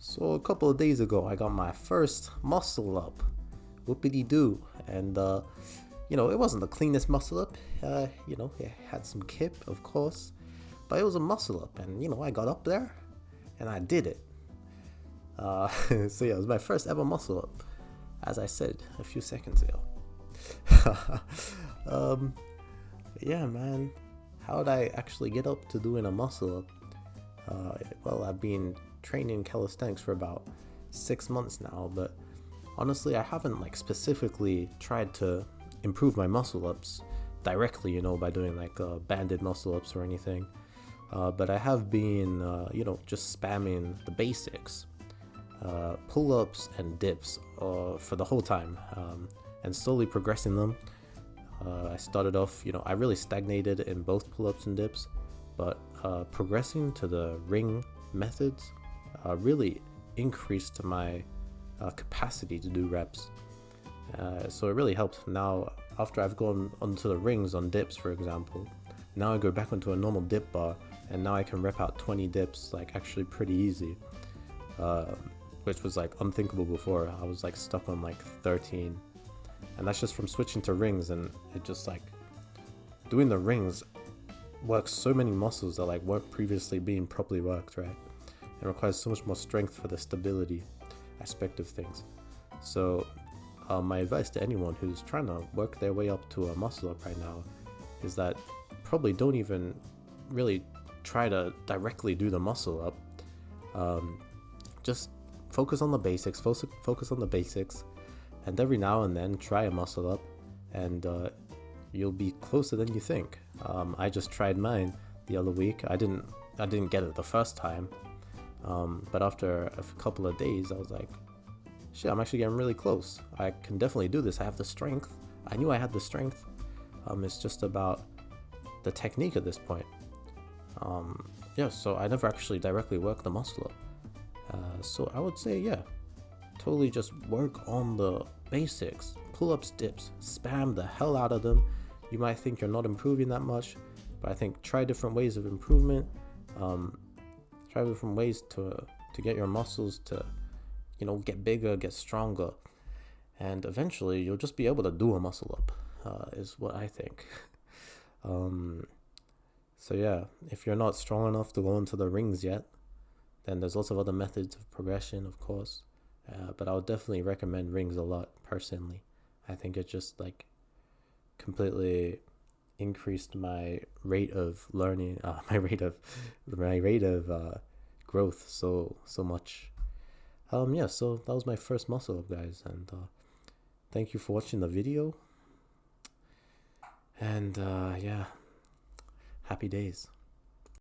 So a couple of days ago, I got my first muscle up. Whoopity doo. And, it wasn't the cleanest muscle up. It had some kip, of course. But it was a muscle up. And, I got up there and I did it. So, it was my first ever muscle up, as I said a few seconds ago. Yeah, man. How did I actually get up to doing a muscle up? Well, I've been training calisthenics for about 6 months now, but honestly, I haven't specifically tried to improve my muscle ups directly, by doing banded muscle ups or anything. But I have been, just spamming the basics, pull ups and dips for the whole time, and slowly progressing them. I started off, I really stagnated in both pull ups and dips, but progressing to the ring methods really increased my capacity to do reps. So it really helped. Now, after I've gone onto the rings on dips, for example, now I go back onto a normal dip bar, and now I can rep out 20 dips actually pretty easy, which was unthinkable before. I was stuck on 13, and that's just from switching to rings. And it just doing the rings works so many muscles that weren't previously being properly worked, right? It requires so much more strength for the stability aspect of things. So my advice to anyone who's trying to work their way up to a muscle up right now is that probably don't even really try to directly do the muscle up. Just focus on the basics, focus on the basics, and every now and then try a muscle up, and you'll be closer than you think. I just tried mine the other week. I didn't get it the first time, but after a couple of days, I was like, shit, I'm actually getting really close. I can definitely do this. I have the strength. I knew I had the strength. It's just about the technique at this point. So I never actually directly worked the muscle up. So I would say, totally just work on the basics. Pull-ups, dips, spam the hell out of them. You might think you're not improving that much, but I think try different ways of improvement. Try different ways to get your muscles to, get bigger, get stronger, and eventually you'll just be able to do a muscle up, is what I think. So if you're not strong enough to go into the rings yet, then there's lots of other methods of progression, of course. But I would definitely recommend rings a lot, personally. I think it just completely increased my rate of learning, my rate of growth so much. So that was my first muscle up, guys, and thank you for watching the video. And happy days.